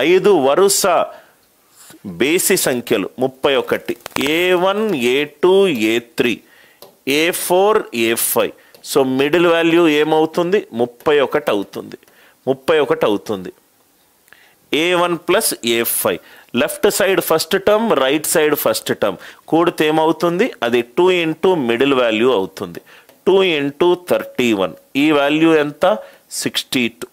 5 వరుస బేసి సంఖ్యలు 31, A1 A2 A3 A4 A5. So middle value ఏమవుతుంది? 31 అవుతుంది. 31 అవుతుంది. A1 plus A5 left side first term, right side first term కూడితే ఏమవుతుంది? అది 2 ఇంటూ మిడిల్ వాల్యూ అవుతుంది. 2 ఇంటూ 31 ఈ వాల్యూ ఎంత? 62.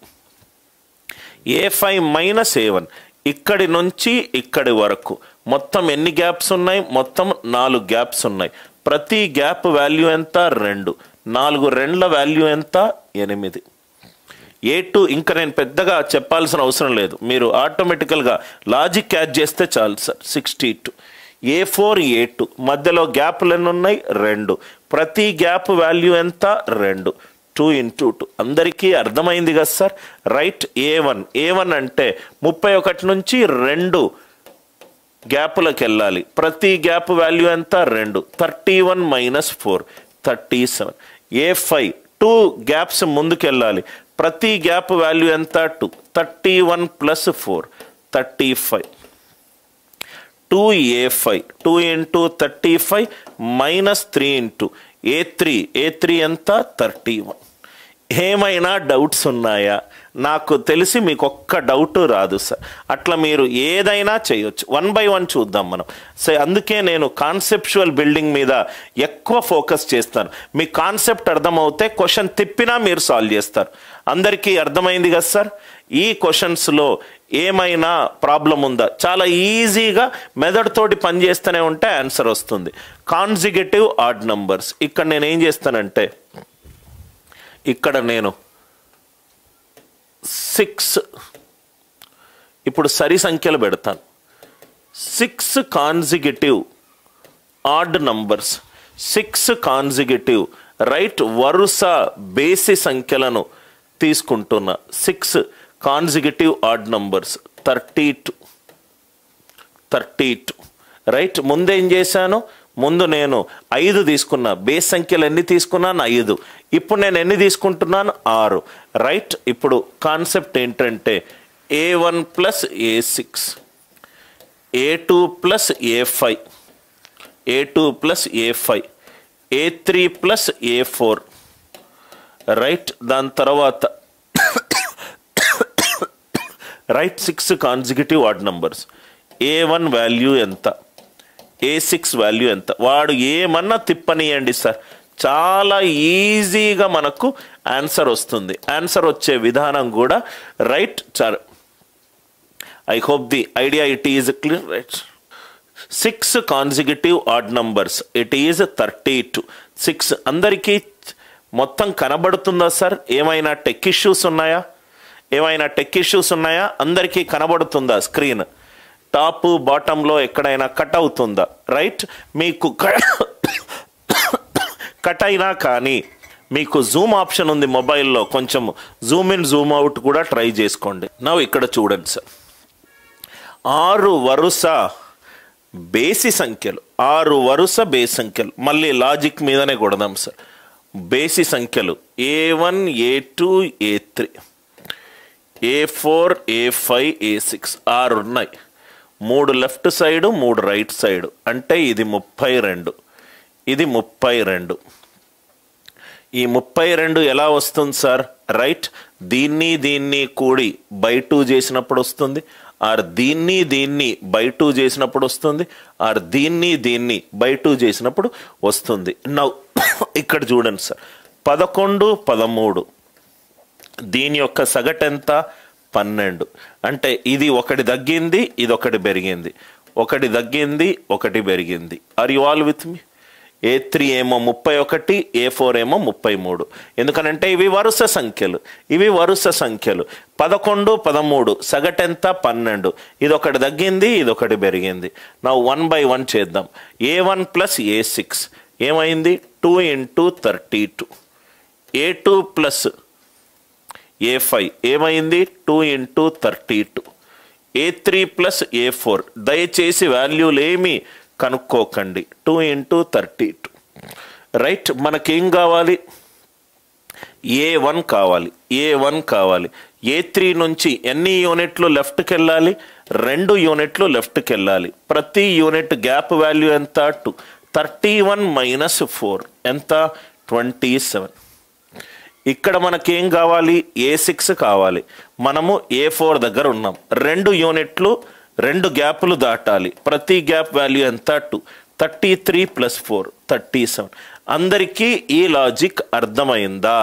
A5 మైనస్ A1 ఇక్కడి నుంచి ఇక్కడి వరకు మొత్తం ఎన్ని గ్యాప్స్ ఉన్నాయి? మొత్తం 4 గ్యాప్స్ ఉన్నాయి. ప్రతి గ్యాప్ వాల్యూ ఎంత? 2. 4 రెండ్ల వాల్యూ ఎంత? 8. A2 ఇంకా నేను పెద్దగా చెప్పాల్సిన అవసరం లేదు, మీరు ఆటోమేటికల్గా లాజిక్ క్యాచ్ చేస్తే చాలు సార్. 62. A4 A2 మధ్యలో గ్యాప్లు ఎన్ని ఉన్నాయి? 2. ప్రతి గ్యాప్ వాల్యూ ఎంత? 2. 2 ఇంటూ 2 అందరికీ అర్థమైంది కదా సార్? రైట్. A1 అంటే 31 నుంచి 2 గ్యాపులకు వెళ్ళాలి. ప్రతి గ్యాప్ వాల్యూ ఎంత? 2. 31 మైనస్ 4 37. A5 2 గ్యాప్స్ ముందుకు వెళ్ళాలి. ప్రతి గ్యాప్ వాల్యూ ఎంత? 2. 31 plus 4 35. 2A5 2 into 35 minus 3 into A3 ఎంత? 31. ఏమైనా డౌట్స్ ఉన్నాయా? నాకు తెలిసి మీకు ఒక్క డౌట్ రాదు సార్. అట్లా మీరు ఏదైనా చేయొచ్చు. 1 by 1 చూద్దాం మనం. సో అందుకే నేను కాన్సెప్చువల్ బిల్డింగ్ మీద ఎక్కువ ఫోకస్ చేస్తాను. మీ కాన్సెప్ట్ అర్థమవుతే క్వశ్చన్ తిప్పినా మీరు సాల్వ్ చేస్తారు. అందరికీ అర్థమైంది కదా సార్? ఈ క్వశ్చన్స్లో ఏమైనా ప్రాబ్లం ఉందా? చాలా ఈజీగా మెథడ్ తోటి పనిచేస్తూనే ఉంటే ఆన్సర్ వస్తుంది. కాన్సిక్యూటివ్ ఆడ్ నంబర్స్ ఇక్కడ నేను ఏం చేస్తానంటే, ఇక్కడ నేను 6 ఇప్పుడు సరి సంఖ్యలు పెడతాను. 6 consecutive add numbers, 6 consecutive right వరుస బేసి సంఖ్యలను తీసుకుంటున్నా. 6 కాన్సిక్యూటివ్ ఆడ్ నంబర్స్ 32 రైట్. ముందేం చేశాను? ముందు నేను 5 తీసుకున్నా. బేస్ సంఖ్యలు ఎన్ని తీసుకున్నాను? 5. ఇప్పుడు నేను ఎన్ని తీసుకుంటున్నాను? 6 రైట్. ఇప్పుడు కాన్సెప్ట్ ఏంటంటే A1 plus A6 A2 plus A5 A2 plus A5 A3 plus A4 right. దాని తర్వాత right 6 consecutive add numbers. A1 value ఎంత? A6 వాల్యూ ఎంత? వాడు ఏమన్నా తిప్పనియండి సార్, చాలా ఈజీగా మనకు ఆన్సర్ వస్తుంది. ఆన్సర్ వచ్చే విధానం కూడా right. I hope the idea it is clear right. 6 consecutive add numbers it is 32. 6 అందరికీ మొత్తం కనబడుతుందా సార్? ఏమైనా టెక్ ఇష్యూస్ ఉన్నాయా? అందరికీ కనబడుతుందా స్క్రీన్? టాప్ బాటంలో ఎక్కడైనా కట్ అవుతుందా? రైట్. మీకు కట్ అయినా కానీ మీకు జూమ్ ఆప్షన్ ఉంది మొబైల్లో, కొంచెం జూమ్ ఇన్ జూమ్ అవుట్ కూడా ట్రై చేసుకోండి. నా ఇక్కడ చూడండి సార్, 6 వరుస బేసి సంఖ్యలు, 6 వరుస బేసి సంఖ్యలు. మళ్ళీ లాజిక్ మీదనే కొడదాం సార్. బేసి సంఖ్యలు A1 A2 A3 A4 A5 A6 6 ఉన్నాయి. 3 లెఫ్ట్ సైడు 3 రైట్ సైడు అంటే ఇది 32. ఇది 32. ఈ 32 ఎలా వస్తుంది సార్? రైట్. దీన్ని కూడి బై 2 చేసినప్పుడు వస్తుంది, ఆర్ దీన్ని బై 2 చేసినప్పుడు వస్తుంది, ఆర్ దీన్ని బై 2 చేసినప్పుడు వస్తుంది. నౌ ఇక్కడ చూడండి సార్, 11 13 దీని యొక్క సగటు ఎంత? 12. అంటే ఇది ఒకటి తగ్గింది, ఇది ఒకటి పెరిగింది, ఒకటి తగ్గింది, ఒకటి పెరిగింది. Are you all with me? A3 ఏమో 31, A4 ఏమో 33. ఎందుకనంటే ఇవి వరుస సంఖ్యలు. 11 13 సగటు ఎంత? 12. ఇది ఒకటి తగ్గింది, ఇది ఒకటి పెరిగింది. నా 1 by 1 చేద్దాం. A1 ప్లస్ A6 ఏమైంది? 2 ఇంటూ 32. A2 ప్లస్ A5 ఏమైంది? 2 ఇంటూ 32. A3 ప్లస్ A4 దయచేసి వాల్యూలు ఏమి కనుక్కోకండి. 2 ఇంటూ 32 రైట్. మనకేం కావాలి? A1 కావాలి. A1 కావాలి. A3 నుంచి ఎన్ని యూనిట్లు లెఫ్ట్కి వెళ్ళాలి? 2 యూనిట్లు లెఫ్ట్కి వెళ్ళాలి. ప్రతి యూనిట్ గ్యాప్ వాల్యూ ఎంత? 2. 31 మైనస్ 4 ఎంత? 27. ఇక్కడ మనకేం కావాలి? A6 కావాలి. మనము A4 దగ్గర ఉన్నాం. 2 యూనిట్లు 2 గ్యాపులు దాటాలి. ప్రతి గ్యాప్ వాల్యూ ఎంత? 2. 33 + 4 37. అందరికీ ఈ లాజిక్ అర్థమైందా?